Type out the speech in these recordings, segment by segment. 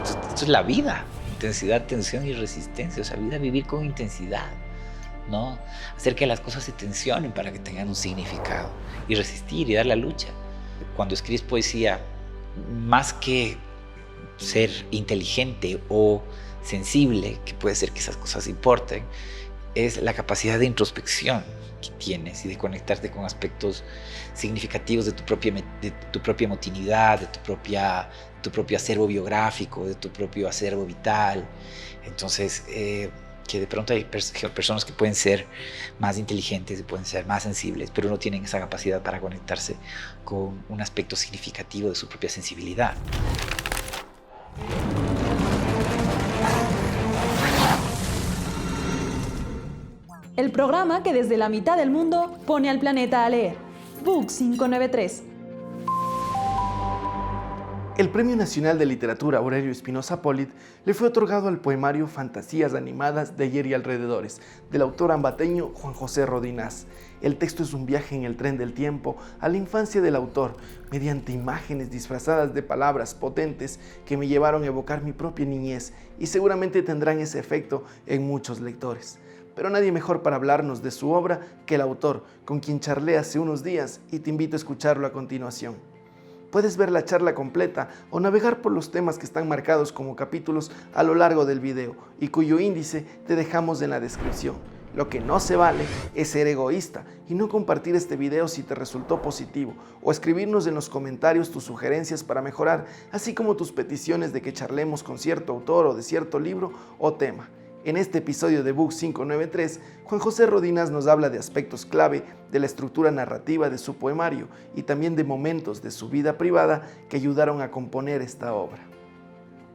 esto es la vida. Intensidad, tensión y resistencia. O sea, vida vivir con intensidad, ¿no? Hacer que las cosas se tensionen para que tengan un significado. Y resistir y dar la lucha. Cuando escribes poesía, más que ser inteligente o sensible, que puede ser que esas cosas importen, es la capacidad de introspección que tienes y de conectarte con aspectos significativos de tu propia emotividad, de tu propio acervo biográfico, de tu propio acervo vital. Entonces, que de pronto hay personas que pueden ser más inteligentes y pueden ser más sensibles, pero no tienen esa capacidad para conectarse con un aspecto significativo de su propia sensibilidad. El programa que desde la mitad del mundo pone al planeta a leer. Book 593. El Premio Nacional de Literatura Aurelio Espinosa Polit le fue otorgado al poemario Fantasías Animadas de Ayer y Alrededores, del autor ambateño Juan José Rodinás. El texto es un viaje en el tren del tiempo a la infancia del autor, mediante imágenes disfrazadas de palabras potentes que me llevaron a evocar mi propia niñez y seguramente tendrán ese efecto en muchos lectores. Pero nadie mejor para hablarnos de su obra que el autor, con quien charlé hace unos días y te invito a escucharlo a continuación. Puedes ver la charla completa o navegar por los temas que están marcados como capítulos a lo largo del video y cuyo índice te dejamos en la descripción. Lo que no se vale es ser egoísta y no compartir este video si te resultó positivo o escribirnos en los comentarios tus sugerencias para mejorar, así como tus peticiones de que charlemos con cierto autor o de cierto libro o tema. En este episodio de Book 593, Juan José Rodinás nos habla de aspectos clave de la estructura narrativa de su poemario y también de momentos de su vida privada que ayudaron a componer esta obra.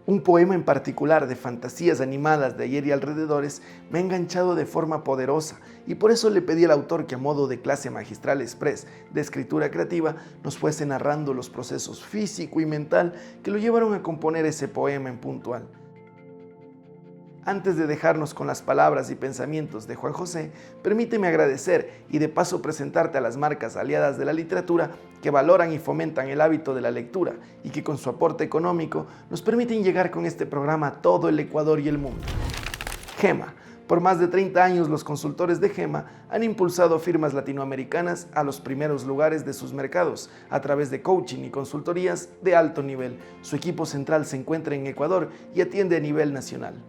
Un poema en particular de Fantasías Animadas de Ayer y Alrededores me ha enganchado de forma poderosa y por eso le pedí al autor que a modo de clase magistral express de escritura creativa nos fuese narrando los procesos físico y mental que lo llevaron a componer ese poema en puntual. Antes de dejarnos con las palabras y pensamientos de Juan José, permíteme agradecer y de paso presentarte a las marcas aliadas de la literatura que valoran y fomentan el hábito de la lectura y que con su aporte económico nos permiten llegar con este programa a todo el Ecuador y el mundo. Gema. Por más de 30 años, los consultores de Gema han impulsado firmas latinoamericanas a los primeros lugares de sus mercados a través de coaching y consultorías de alto nivel. Su equipo central se encuentra en Ecuador y atiende a nivel nacional.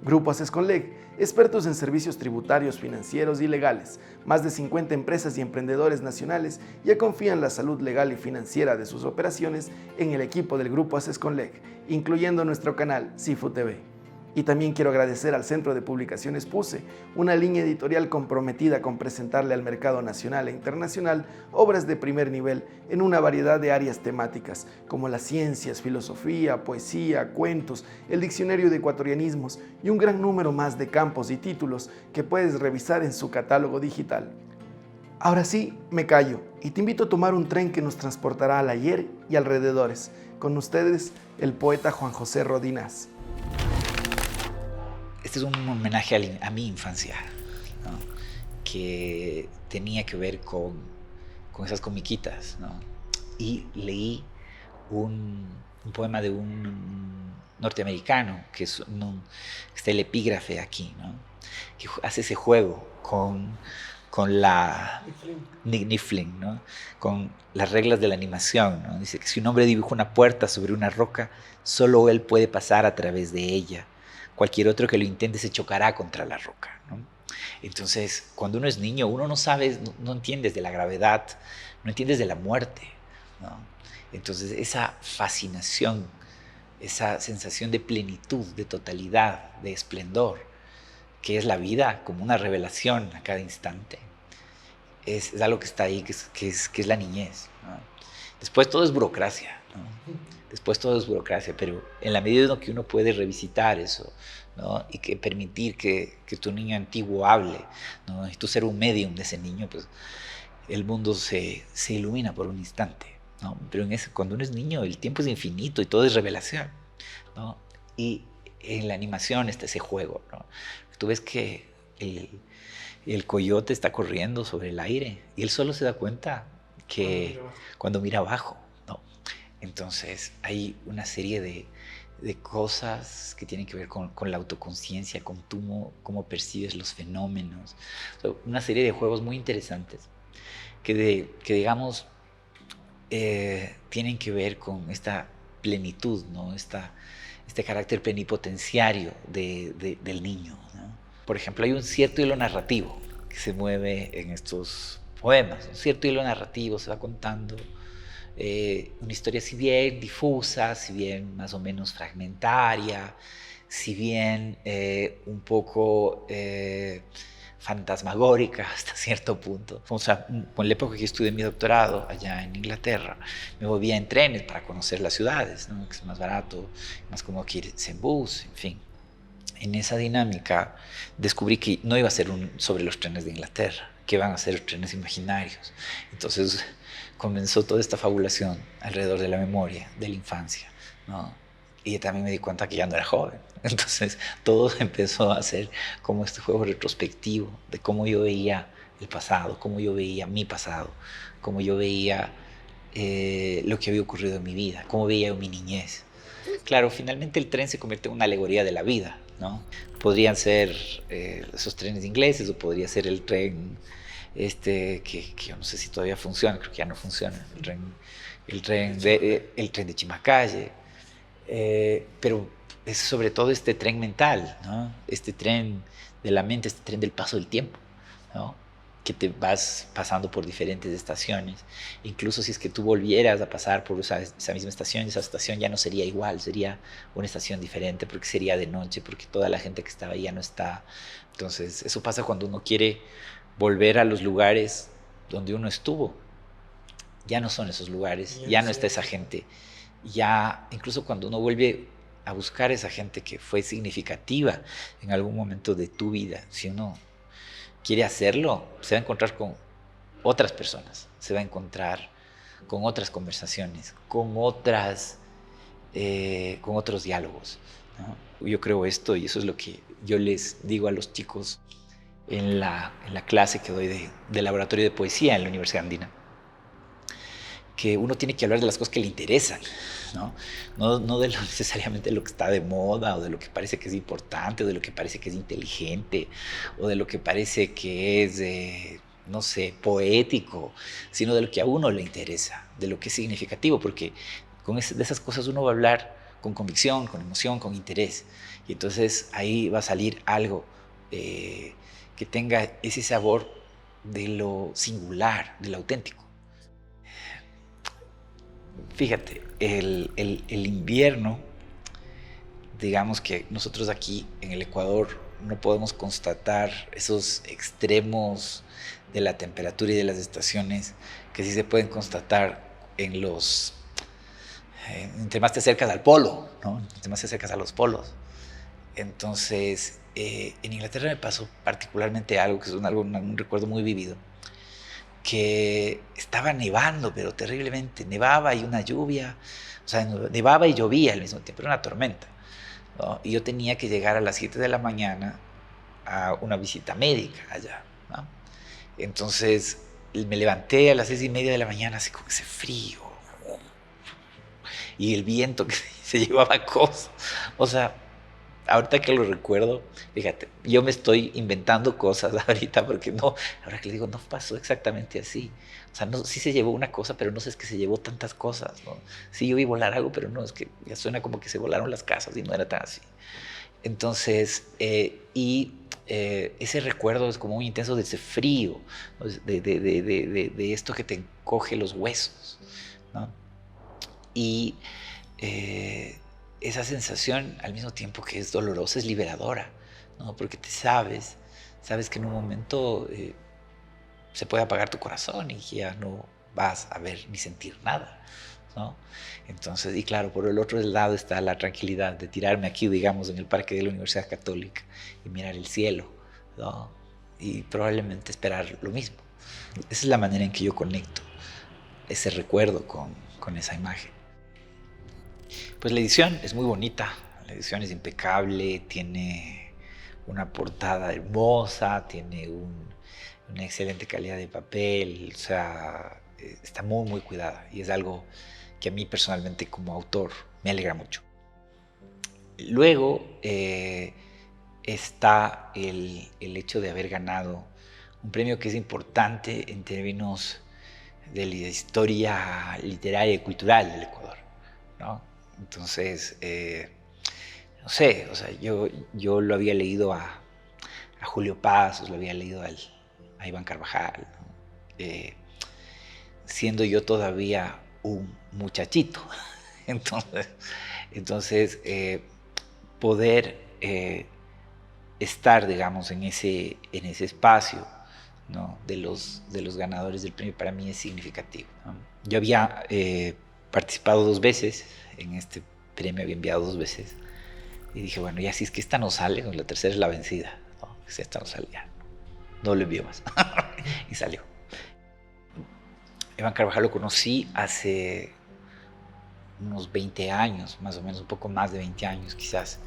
Grupo Asesconleg, expertos en servicios tributarios, financieros y legales. Más de 50 empresas y emprendedores nacionales ya confían la salud legal y financiera de sus operaciones en el equipo del Grupo Asesconleg, incluyendo nuestro canal Cifu TV. Y también quiero agradecer al Centro de Publicaciones PUSE, una línea editorial comprometida con presentarle al mercado nacional e internacional obras de primer nivel en una variedad de áreas temáticas, como las ciencias, filosofía, poesía, cuentos, el diccionario de ecuatorianismos y un gran número más de campos y títulos que puedes revisar en su catálogo digital. Ahora sí, me callo y te invito a tomar un tren que nos transportará al ayer y alrededores. Con ustedes, el poeta Juan José Rodinás. Este es un homenaje a mi infancia, ¿no? Que tenía que ver con esas comiquitas, ¿no? Y leí un poema de un norteamericano, que está el epígrafe aquí, ¿no? Que hace ese juego con la Nick Flynn, ¿no? Con las reglas de la animación, ¿no? Dice que si un hombre dibuja una puerta sobre una roca, solo él puede pasar a través de ella. Cualquier otro que lo intente se chocará contra la roca, ¿no? Entonces, cuando uno es niño, uno no sabe, no entiendes de la gravedad, no entiendes de la muerte, ¿no? Entonces, esa fascinación, esa sensación de plenitud, de totalidad, de esplendor, que es la vida como una revelación a cada instante, es algo que está ahí, que es la niñez, ¿no? Después todo es burocracia, ¿no? Después todo es burocracia, pero en la medida en que uno puede revisitar eso, ¿no? Y que permitir que tu niño antiguo hable, ¿no? Y tú ser un medium de ese niño, pues el mundo se ilumina por un instante, ¿no? Pero cuando uno es niño, el tiempo es infinito y todo es revelación, ¿no? Y en la animación está ese juego, ¿no? Tú ves que el coyote está corriendo sobre el aire y él solo se da cuenta que cuando mira abajo, ¿no? Entonces hay una serie de cosas que tienen que ver con la autoconciencia, con cómo percibes los fenómenos. O sea, una serie de juegos muy interesantes que digamos, tienen que ver con esta plenitud, ¿no? Este carácter plenipotenciario del niño, ¿no? Por ejemplo, hay un cierto hilo narrativo que se mueve en estos poemas. Un cierto hilo narrativo se va contando una historia si bien difusa, si bien más o menos fragmentaria, si bien un poco fantasmagórica hasta cierto punto. O sea, con la época que estudié mi doctorado allá en Inglaterra, me movía en trenes para conocer las ciudades, ¿no? Que es más barato, más cómodo que irse en bus, en fin. En esa dinámica descubrí que no iba a ser sobre los trenes de Inglaterra, que iban a ser trenes imaginarios. Entonces comenzó toda esta fabulación alrededor de la memoria, de la infancia, ¿no? Y también me di cuenta que ya no era joven. Entonces todo empezó a ser como este juego retrospectivo de cómo yo veía el pasado, cómo yo veía mi pasado, cómo yo veía lo que había ocurrido en mi vida, cómo veía yo mi niñez. Claro, finalmente el tren se convierte en una alegoría de la vida, ¿no? Podrían ser esos trenes ingleses o podría ser el tren que yo no sé si todavía funciona, creo que ya no funciona, el tren de Chimacalle, pero es sobre todo este tren mental, ¿no? Este tren de la mente, este tren del paso del tiempo, ¿no? Que te vas pasando por diferentes estaciones. Incluso si es que tú volvieras a pasar por esa misma estación, esa estación ya no sería igual, sería una estación diferente porque sería de noche, porque toda la gente que estaba ahí ya no está. Entonces, eso pasa cuando uno quiere volver a los lugares donde uno estuvo. Ya no son esos lugares, ya no está esa gente. Ya, incluso cuando uno vuelve a buscar esa gente que fue significativa en algún momento de tu vida, si uno quiere hacerlo, se va a encontrar con otras personas, se va a encontrar con otras conversaciones, con otros diálogos, ¿no? Yo creo esto y eso es lo que yo les digo a los chicos en la clase que doy de laboratorio de poesía en la Universidad Andina, que uno tiene que hablar de las cosas que le interesan, ¿no? No de necesariamente lo que está de moda o de lo que parece que es importante o de lo que parece que es inteligente o de lo que parece que es, no sé, poético, sino de lo que a uno le interesa, de lo que es significativo, porque de esas cosas uno va a hablar con convicción, con emoción, con interés. Y entonces ahí va a salir algo que tenga ese sabor de lo singular, de lo auténtico. Fíjate, el invierno, digamos que nosotros aquí en el Ecuador no podemos constatar esos extremos de la temperatura y de las estaciones que sí se pueden constatar entre más te acercas al polo, ¿no? Entre más te acercas a los polos. Entonces, en Inglaterra me pasó particularmente algo que es un recuerdo muy vivido, que estaba nevando, pero terriblemente. Nevaba y una lluvia, o sea, nevaba y llovía al mismo tiempo, era una tormenta, ¿no? Y yo tenía que llegar a las 7 de la mañana a una visita médica allá, ¿no? Entonces me levanté a las 6:30 de la mañana, así con ese frío, y el viento que se llevaba cosas, o sea, ahorita que lo recuerdo, fíjate, yo me estoy inventando cosas ahorita porque no, ahora que le digo, no pasó exactamente así. O sea, no, sí se llevó una cosa, pero no sé, es que se llevó tantas cosas, ¿no? Sí, yo vi volar algo, pero no, es que ya suena como que se volaron las casas y no era tan así. Entonces, ese recuerdo es como muy intenso de ese frío, ¿no? de esto que te encoge los huesos, ¿no? Y esa sensación, al mismo tiempo que es dolorosa, es liberadora, ¿no? Porque sabes que en un momento se puede apagar tu corazón y ya no vas a ver ni sentir nada, ¿no? Entonces, y claro, por el otro lado está la tranquilidad de tirarme aquí, digamos, en el parque de la Universidad Católica y mirar el cielo, ¿no? Y probablemente esperar lo mismo. Esa es la manera en que yo conecto ese recuerdo con esa imagen. Pues la edición es muy bonita, la edición es impecable, tiene una portada hermosa, tiene una excelente calidad de papel, o sea, está muy cuidada y es algo que a mí personalmente como autor me alegra mucho. Luego está el hecho de haber ganado un premio que es importante en términos de la historia literaria y cultural del Ecuador, ¿no? Entonces, no sé, o sea, yo lo había leído a Julio Pazos, lo había leído a Iván Carvajal, ¿no? Siendo yo todavía un muchachito. Entonces poder estar, digamos, en ese espacio, ¿no? de los ganadores del premio para mí es significativo, ¿no? Yo había participado 2 veces en este premio, había enviado 2 veces y dije, bueno, ya si es que esta no sale, la tercera es la vencida, ¿no? Si esta no sale, ya no lo envío más. Y salió. Iván Carvajal lo conocí hace unos 20 años, más o menos, un poco más de 20 años quizás.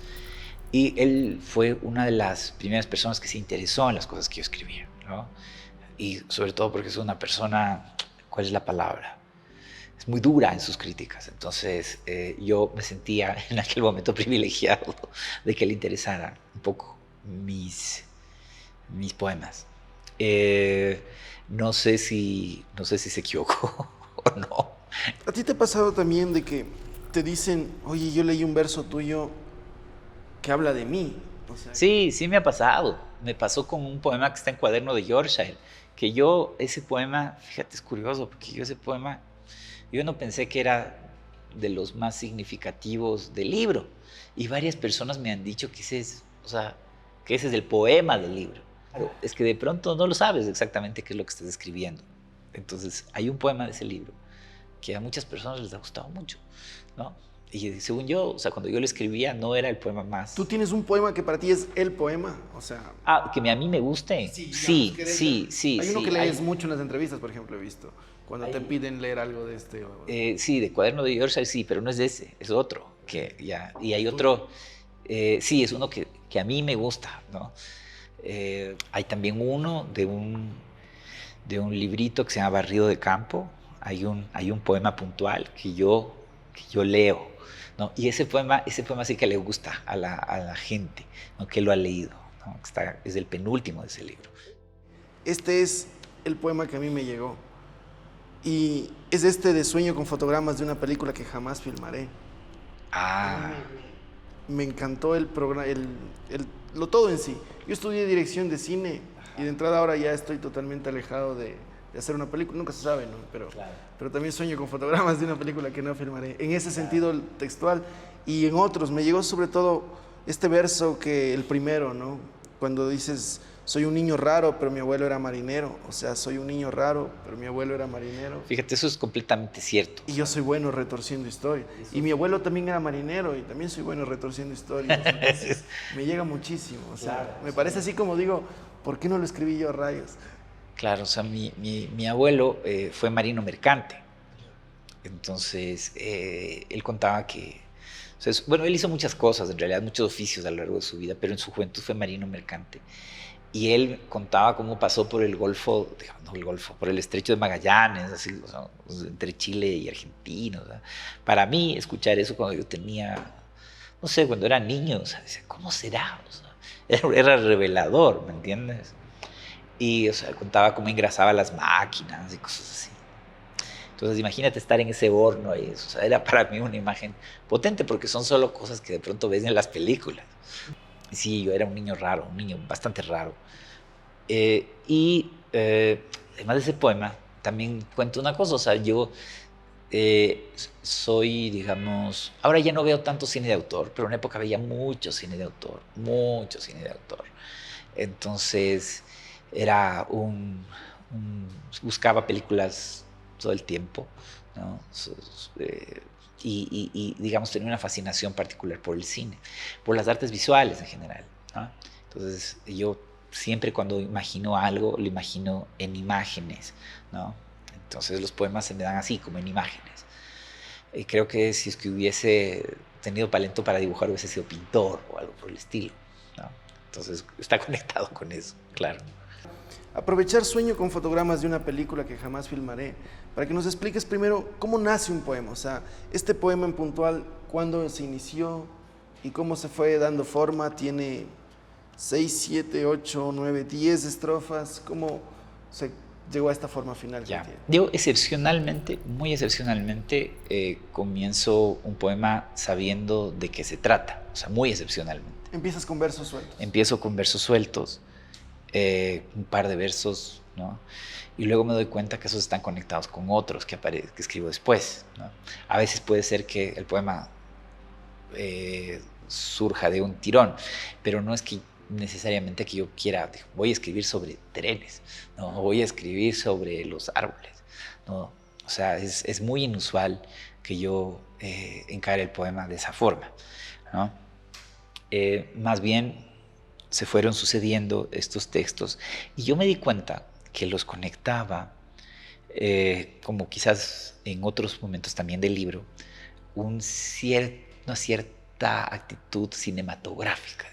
Y él fue una de las primeras personas que se interesó en las cosas que yo escribía, ¿no? Y sobre todo porque es una persona, ¿cuál es la palabra? Es muy dura en sus críticas. Entonces yo me sentía en aquel momento privilegiado de que le interesara un poco mis poemas. No sé si se equivocó o no. ¿A ti te ha pasado también de que te dicen, oye, yo leí un verso tuyo que habla de mí? O sea, Sí, sí me ha pasado. Me pasó con un poema que está en Cuaderno de Yorkshire, que ese poema, fíjate, es curioso, porque ese poema, yo no pensé que era de los más significativos del libro. Y varias personas me han dicho que ese es, o sea, que ese es el poema del libro. Claro, es que de pronto no lo sabes exactamente qué es lo que estás escribiendo. Entonces, hay un poema de ese libro que a muchas personas les ha gustado mucho, ¿no? Y según yo, o sea, cuando yo lo escribía, no era el poema más... ¿Tú tienes un poema que para ti es el poema? O sea... que a mí me guste. Sí. Hay uno que lees mucho en las entrevistas, por ejemplo, he visto, cuando te piden leer algo de este... Sí, de Cuaderno de Yorkshire, sí, pero no es de ese, es otro. Y hay otro, sí, es uno que a mí me gusta, ¿no? Hay también uno de un librito que se llama Barrido de Campo. Hay un poema puntual que yo leo, ¿no? Y ese poema sí que le gusta a la gente, ¿no? Que lo ha leído, ¿no? Es el penúltimo de ese libro. Este es el poema que a mí me llegó. Y es este de Sueño con fotogramas de una película que jamás filmaré. Me encantó el programa, lo todo en sí. Yo estudié dirección de cine y de entrada ahora ya estoy totalmente alejado de hacer una película, nunca se sabe, ¿no? Pero también sueño con fotogramas de una película que no filmaré. En ese sentido textual y en otros. Me llegó sobre todo este verso que el primero, ¿no? Cuando dices, soy un niño raro, pero mi abuelo era marinero. O sea, soy un niño raro, pero mi abuelo era marinero. Fíjate, eso es completamente cierto. Y yo soy bueno retorciendo historias. Y mi abuelo también era marinero y también soy bueno retorciendo historias. Entonces, me llega muchísimo. O sea, me parece así como digo, ¿por qué no lo escribí yo a rayos? Claro, o sea, mi abuelo fue marino mercante. Entonces, él contaba que... O sea, bueno, él hizo muchas cosas, en realidad, muchos oficios a lo largo de su vida, pero en su juventud fue marino mercante. Y él contaba cómo pasó por el Golfo, no el Golfo, por el Estrecho de Magallanes, así, o sea, entre Chile y Argentina. O sea, para mí, escuchar eso cuando yo tenía, no sé, cuando era niño, o sea, decía, ¿cómo será? O sea, era revelador, ¿me entiendes? Y, o sea, contaba cómo engrasaba las máquinas y cosas así. Entonces, imagínate estar en ese horno ahí. O sea, era para mí una imagen potente porque son solo cosas que de pronto ves en las películas. Y sí, yo era un niño raro, un niño bastante raro. Además de ese poema, también cuento una cosa. O sea, yo soy, digamos... Ahora ya no veo tanto cine de autor, pero en una época veía mucho cine de autor, mucho cine de autor. Entonces... buscaba películas todo el tiempo, ¿no? Digamos, tenía una fascinación particular por el cine, por las artes visuales en general, ¿no? Entonces, yo siempre cuando imagino algo, lo imagino en imágenes, ¿no? Entonces, los poemas se me dan así, como en imágenes. Y creo que si es que hubiese tenido talento para dibujar, hubiese sido pintor o algo por el estilo, ¿no? Entonces, está conectado con eso, claro. Aprovechar Sueño con fotogramas de una película que jamás filmaré, para que nos expliques primero cómo nace un poema. O sea, este poema en puntual, ¿cuándo se inició? y cómo se fue dando forma. Tiene 6, 7, 8, 9, 10 estrofas. ¿Cómo se llegó a esta forma final que tiene? Yo excepcionalmente, muy excepcionalmente, comienzo un poema sabiendo de qué se trata, o sea, muy excepcionalmente. Empiezas con versos sueltos. Empiezo con versos sueltos, un par de versos, ¿no? Y luego me doy cuenta que esos están conectados con otros que escribo después, ¿no? A veces puede ser que el poema surja de un tirón, pero no es que necesariamente que yo quiera, voy a escribir sobre trenes, no, voy a escribir sobre los árboles, no, o sea, es muy inusual que yo encare el poema de esa forma, ¿no? Más bien se fueron sucediendo estos textos y yo me di cuenta que los conectaba, como quizás en otros momentos también del libro, una cierta actitud cinematográfica,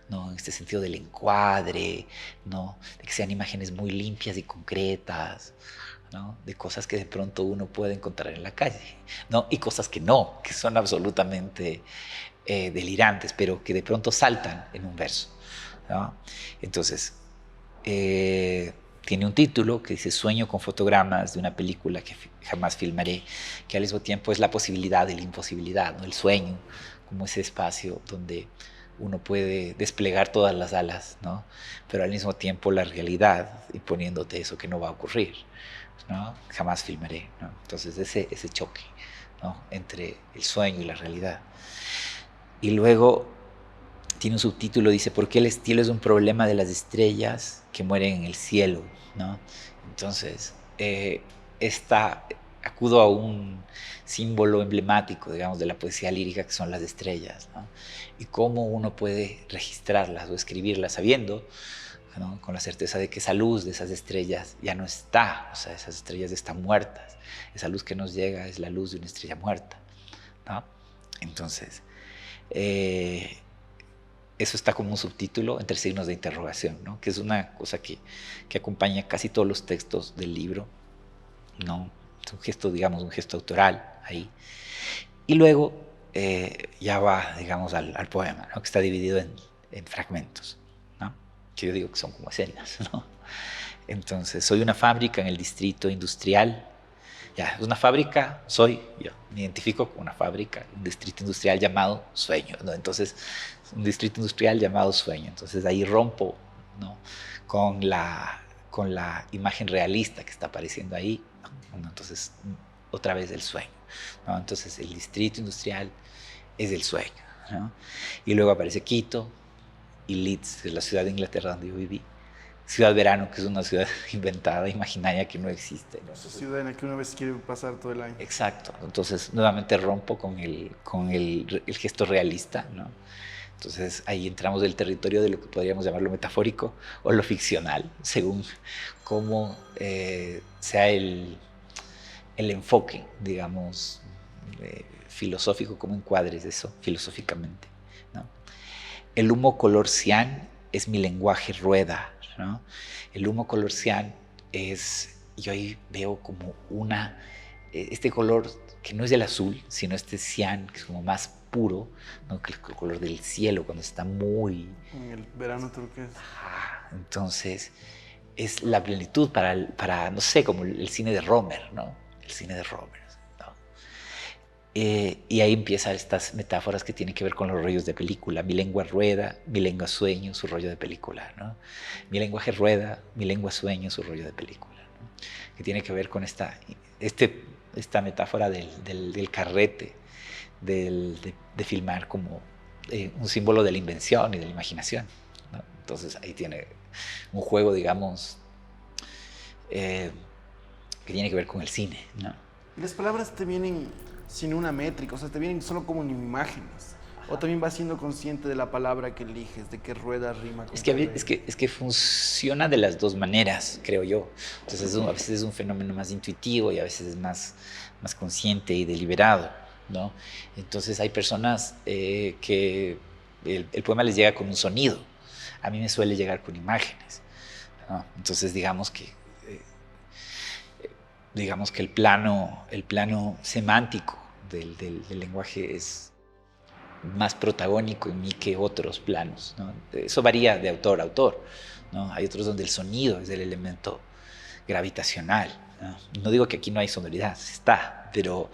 ¿no? En este sentido del encuadre, ¿no? De que sean imágenes muy limpias y concretas, ¿no? De cosas que de pronto uno puede encontrar en la calle, ¿no? Y cosas que no, que son absolutamente delirantes, pero que de pronto saltan en un verso, ¿no? Entonces, tiene un título que dice Sueño con fotogramas de una película que jamás filmaré, que al mismo tiempo es la posibilidad de la imposibilidad, ¿no? El sueño como ese espacio donde uno puede desplegar todas las alas, ¿no? Pero al mismo tiempo la realidad imponiéndote eso que no va a ocurrir, ¿no? Jamás filmaré, ¿no? Entonces ese choque, ¿no? Entre el sueño y la realidad. Y luego tiene un subtítulo, dice, ¿por qué el estilo es un problema de las estrellas que mueren en el cielo? ¿No? Entonces, acudo a un símbolo emblemático, digamos, de la poesía lírica, que son las estrellas, ¿no? Y cómo uno puede registrarlas o escribirlas sabiendo, ¿no? Con la certeza de que esa luz de esas estrellas ya no está, o sea, esas estrellas están muertas. Esa luz que nos llega es la luz de una estrella muerta, ¿no? Entonces, eso está como un subtítulo entre signos de interrogación, ¿no? Que es una cosa que acompaña casi todos los textos del libro, ¿no? Es un gesto, digamos, un gesto autoral ahí. Y luego ya va, digamos, al poema, ¿no? Que está dividido en fragmentos, ¿no? Que yo digo que son como escenas, ¿no? Entonces, soy una fábrica en el distrito industrial. Ya, es una fábrica, yo me identifico con una fábrica, un distrito industrial llamado Sueño, ¿no? Entonces, un distrito industrial llamado Sueño. Entonces, ahí rompo, ¿no? con la imagen realista que está apareciendo ahí, ¿no? Entonces, otra vez el sueño, ¿no? Entonces, el distrito industrial es el sueño, ¿no? Y luego aparece Quito y Leeds, que es la ciudad de Inglaterra donde yo viví. Ciudad Verano, que es una ciudad inventada, imaginaria, que no existe, ¿no? Esa ciudad en la que una vez quiere pasar todo el año. Exacto. Entonces, nuevamente rompo con el gesto realista, ¿no? Entonces, ahí entramos del territorio de lo que podríamos llamarlo metafórico o lo ficcional, según cómo sea el enfoque, digamos, filosófico, cómo encuadres eso filosóficamente, ¿no? El humo color cian es mi lenguaje rueda, ¿no? El humo color cian yo ahí veo como este color que no es el azul, sino este cian que es como más puro, ¿no? Que el color del cielo cuando está muy... En el verano turquesa. Entonces, es la plenitud para no sé, como el cine de Romer, ¿no? El cine de Romer, ¿no? Y ahí empiezan estas metáforas que tienen que ver con los rollos de película. Mi lengua rueda, mi lengua sueño, su rollo de película, ¿no? Mi lenguaje rueda, mi lengua sueño, su rollo de película, ¿no? Que tiene que ver con esta metáfora del carrete, de filmar como un símbolo de la invención y de la imaginación, ¿no? Entonces ahí tiene un juego, digamos, que tiene que ver con el cine, ¿no? Y las palabras te vienen sin una métrica, o sea, te vienen solo como imágenes. O también vas siendo consciente de la palabra que eliges, de qué rueda, rima. Es que funciona de las dos maneras, creo yo. Entonces a veces es un fenómeno más intuitivo y a veces es más consciente y deliberado, ¿no? Entonces hay personas que el poema les llega con un sonido. A mí me suele llegar con imágenes, ¿no? Entonces digamos que el plano semántico del lenguaje es más protagónico en mí que otros planos, ¿no? Eso varía de autor a autor, ¿no? Hay otros donde el sonido es el elemento gravitacional, ¿no? No digo que aquí no hay sonoridad, está, pero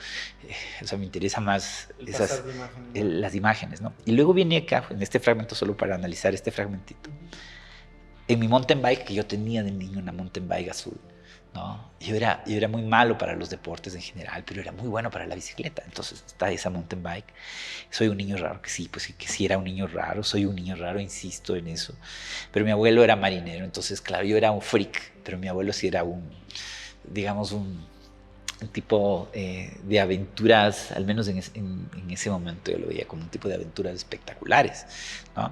o sea, me interesa más las imágenes, ¿no? Y luego viene acá, en este fragmento, solo para analizar este fragmentito. En mi mountain bike, que yo tenía de niño una mountain bike azul, ¿no? Yo era muy malo para los deportes en general, pero era muy bueno para la bicicleta. Entonces está esa mountain bike. Soy un niño raro, que sí, pues que sí era un niño raro, soy un niño raro, insisto en eso. Pero mi abuelo era marinero, entonces claro, yo era un freak, pero mi abuelo sí era digamos, un tipo de aventuras, al menos en ese momento yo lo veía como un tipo de aventuras espectaculares, ¿no?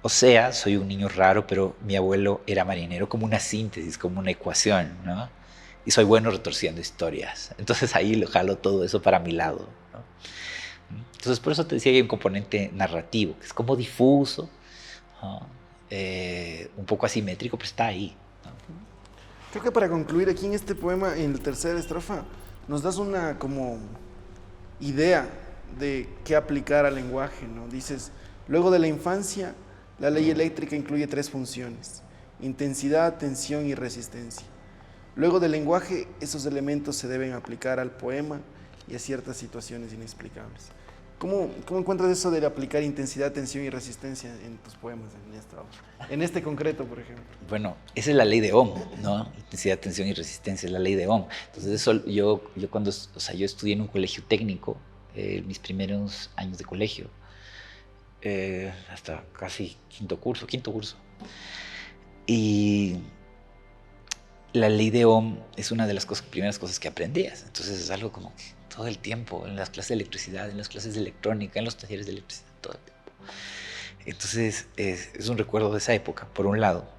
O sea, soy un niño raro, pero mi abuelo era marinero, como una síntesis, como una ecuación, ¿no? Y soy bueno retorciendo historias. Entonces ahí lo jalo todo eso para mi lado, ¿no? Entonces por eso te decía que hay un componente narrativo, que es como difuso, ¿no? Un poco asimétrico, pero está ahí, ¿no? Creo que para concluir aquí en este poema, en la tercera estrofa, nos das una como idea de qué aplicar al lenguaje, ¿no? Dices, luego de la infancia, la ley eléctrica incluye 3 funciones: intensidad, tensión y resistencia. Luego del lenguaje, esos elementos se deben aplicar al poema y a ciertas situaciones inexplicables. ¿Cómo encuentras eso de aplicar intensidad, tensión y resistencia en tus poemas, en esta obra? En este concreto, por ejemplo. Bueno, esa es la ley de Ohm, ¿no? Intensidad, tensión y resistencia, es la ley de Ohm. Entonces eso yo cuando, o sea, yo estudié en un colegio técnico, mis primeros años de colegio, hasta casi quinto curso. Y la ley de Ohm es una de las primeras cosas que aprendías. Entonces es algo como que todo el tiempo, en las clases de electricidad, en las clases de electrónica, en los talleres de electricidad, todo el tiempo. Entonces es un recuerdo de esa época, por un lado.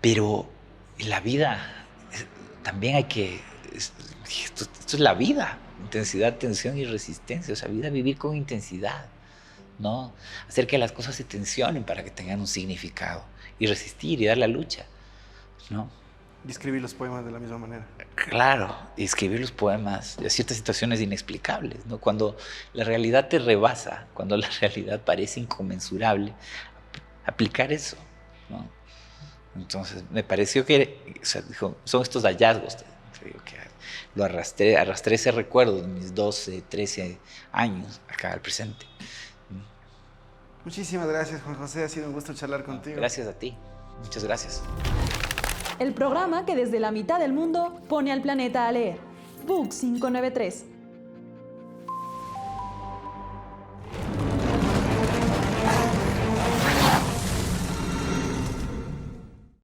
Pero en la vida también hay que... Esto es la vida, intensidad, tensión y resistencia. O sea, vivir con intensidad, ¿no? Hacer que las cosas se tensionen para que tengan un significado y resistir y dar la lucha, ¿no? Y escribir los poemas de la misma manera. Claro, y escribir los poemas de ciertas situaciones inexplicables, ¿no? Cuando la realidad te rebasa, cuando la realidad parece inconmensurable, aplicar eso, ¿no? Entonces me pareció que, o sea, son estos hallazgos, que arrastré ese recuerdo de mis 12, 13 años acá al presente. Muchísimas gracias, Juan José, ha sido un gusto charlar contigo. Gracias a ti, muchas gracias. El programa que desde la mitad del mundo pone al planeta a leer. Book 593.